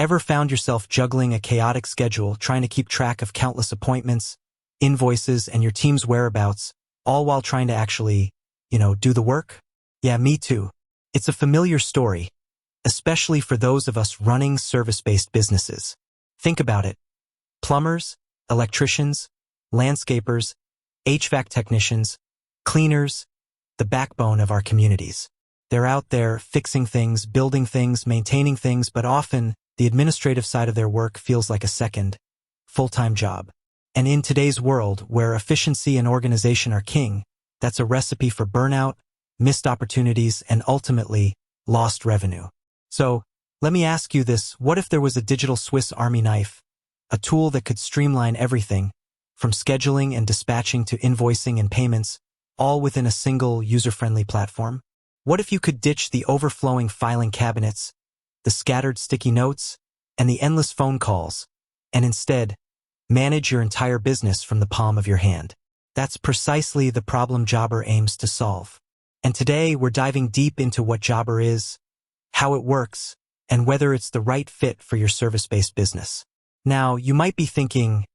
Ever found yourself juggling a chaotic schedule, trying to keep track of countless appointments, invoices, and your team's whereabouts, all while trying to actually, do the work? Yeah, me too. It's a familiar story, especially for those of us running service-based businesses. Think about it. Plumbers, electricians, landscapers, HVAC technicians, cleaners, the backbone of our communities. They're out there fixing things, building things, maintaining things, but often the administrative side of their work feels like a second, full-time job. And in today's world, where efficiency and organization are king, that's a recipe for burnout, missed opportunities, and ultimately, lost revenue. So, let me ask you this: what if there was a digital Swiss Army knife, a tool that could streamline everything, from scheduling and dispatching to invoicing and payments, all within a single user-friendly platform? What if you could ditch the overflowing filing cabinets, the scattered sticky notes, and the endless phone calls, and instead, manage your entire business from the palm of your hand? That's precisely the problem Jobber aims to solve. And today, we're diving deep into what Jobber is, how it works, and whether it's the right fit for your service-based business. Now, you might be thinking,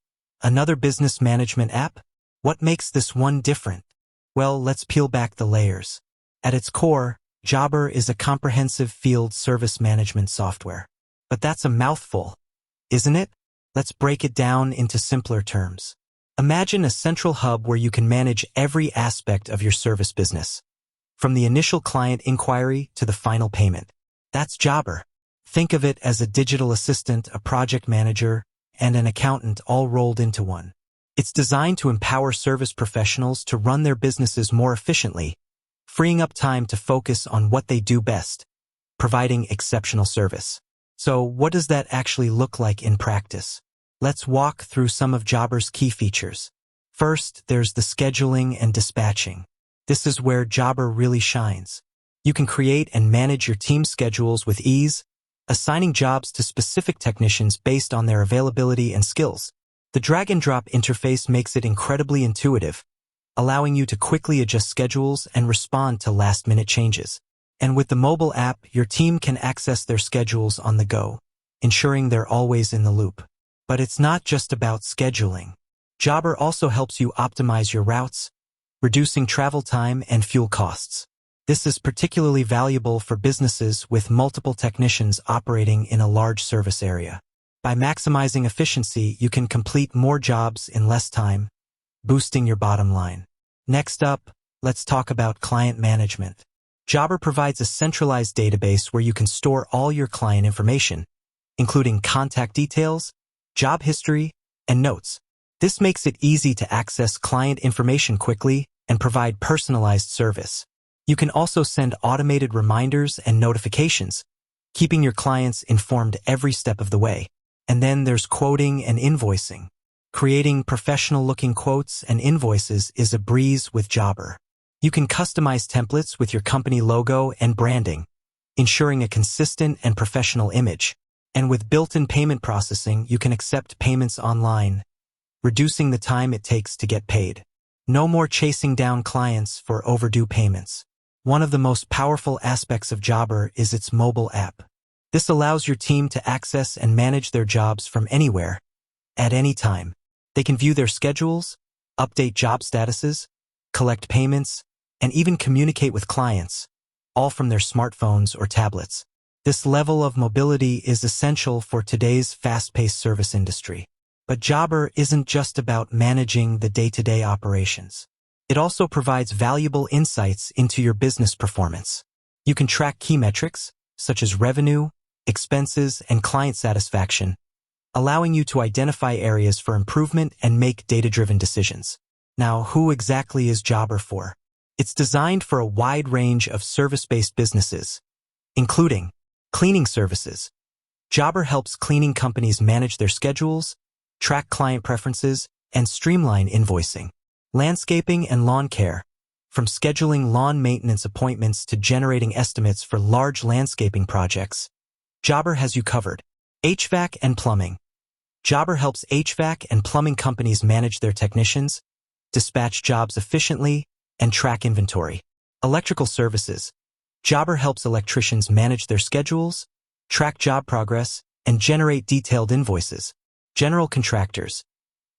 another business management app? What makes this one different? Well, let's peel back the layers. At its core, Jobber is a comprehensive field service management software. But that's a mouthful, isn't it? Let's break it down into simpler terms. Imagine a central hub where you can manage every aspect of your service business, from the initial client inquiry to the final payment. That's Jobber. Think of it as a digital assistant, a project manager, and an accountant all rolled into one. It's designed to empower service professionals to run their businesses more efficiently, freeing up time to focus on what they do best, providing exceptional service. So, what does that actually look like in practice? Let's walk through some of Jobber's key features. First, there's the scheduling and dispatching. This is where Jobber really shines. You can create and manage your team's schedules with ease, assigning jobs to specific technicians based on their availability and skills. The drag-and-drop interface makes it incredibly intuitive, allowing you to quickly adjust schedules and respond to last-minute changes. And with the mobile app, your team can access their schedules on the go, ensuring they're always in the loop. But it's not just about scheduling. Jobber also helps you optimize your routes, reducing travel time and fuel costs. This is particularly valuable for businesses with multiple technicians operating in a large service area. By maximizing efficiency, you can complete more jobs in less time, boosting your bottom line. Next up, let's talk about client management. Jobber provides a centralized database where you can store all your client information, including contact details, job history, and notes. This makes it easy to access client information quickly and provide personalized service. You can also send automated reminders and notifications, keeping your clients informed every step of the way. And then there's quoting and invoicing. Creating professional-looking quotes and invoices is a breeze with Jobber. You can customize templates with your company logo and branding, ensuring a consistent and professional image. And with built-in payment processing, you can accept payments online, reducing the time it takes to get paid. No more chasing down clients for overdue payments. One of the most powerful aspects of Jobber is its mobile app. This allows your team to access and manage their jobs from anywhere, at any time. They can view their schedules, update job statuses, collect payments, and even communicate with clients, all from their smartphones or tablets. This level of mobility is essential for today's fast-paced service industry. But Jobber isn't just about managing the day-to-day operations. It also provides valuable insights into your business performance. You can track key metrics, such as revenue, expenses, and client satisfaction, allowing you to identify areas for improvement and make data-driven decisions. Now, who exactly is Jobber for? It's designed for a wide range of service-based businesses, including cleaning services. Jobber helps cleaning companies manage their schedules, track client preferences, and streamline invoicing. Landscaping and lawn care. From scheduling lawn maintenance appointments to generating estimates for large landscaping projects, Jobber has you covered. HVAC and plumbing. Jobber helps HVAC and plumbing companies manage their technicians, dispatch jobs efficiently, and track inventory. Electrical services. Jobber helps electricians manage their schedules, track job progress, and generate detailed invoices. General contractors.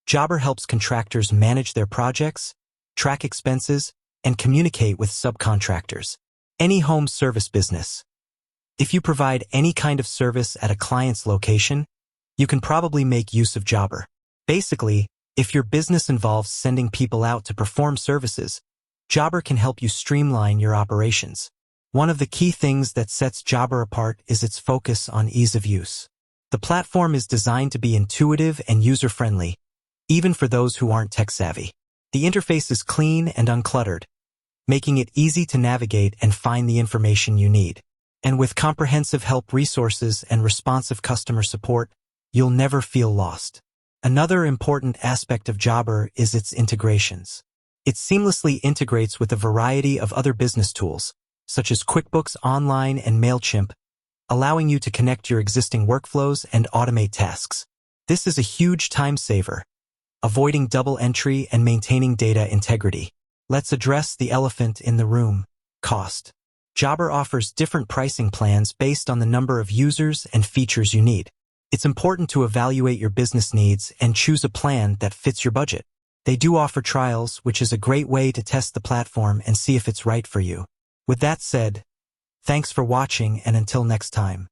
Jobber helps contractors manage their projects, track expenses, and communicate with subcontractors. Any home service business. If you provide any kind of service at a client's location, you can probably make use of Jobber. Basically, if your business involves sending people out to perform services, Jobber can help you streamline your operations. One of the key things that sets Jobber apart is its focus on ease of use. The platform is designed to be intuitive and user-friendly, even for those who aren't tech-savvy. The interface is clean and uncluttered, making it easy to navigate and find the information you need. And with comprehensive help resources and responsive customer support, you'll never feel lost. Another important aspect of Jobber is its integrations. It seamlessly integrates with a variety of other business tools, such as QuickBooks Online and MailChimp, allowing you to connect your existing workflows and automate tasks. This is a huge time saver, avoiding double entry and maintaining data integrity. Let's address the elephant in the room: cost. Jobber offers different pricing plans based on the number of users and features you need. It's important to evaluate your business needs and choose a plan that fits your budget. They do offer trials, which is a great way to test the platform and see if it's right for you. With that said, thanks for watching, and until next time.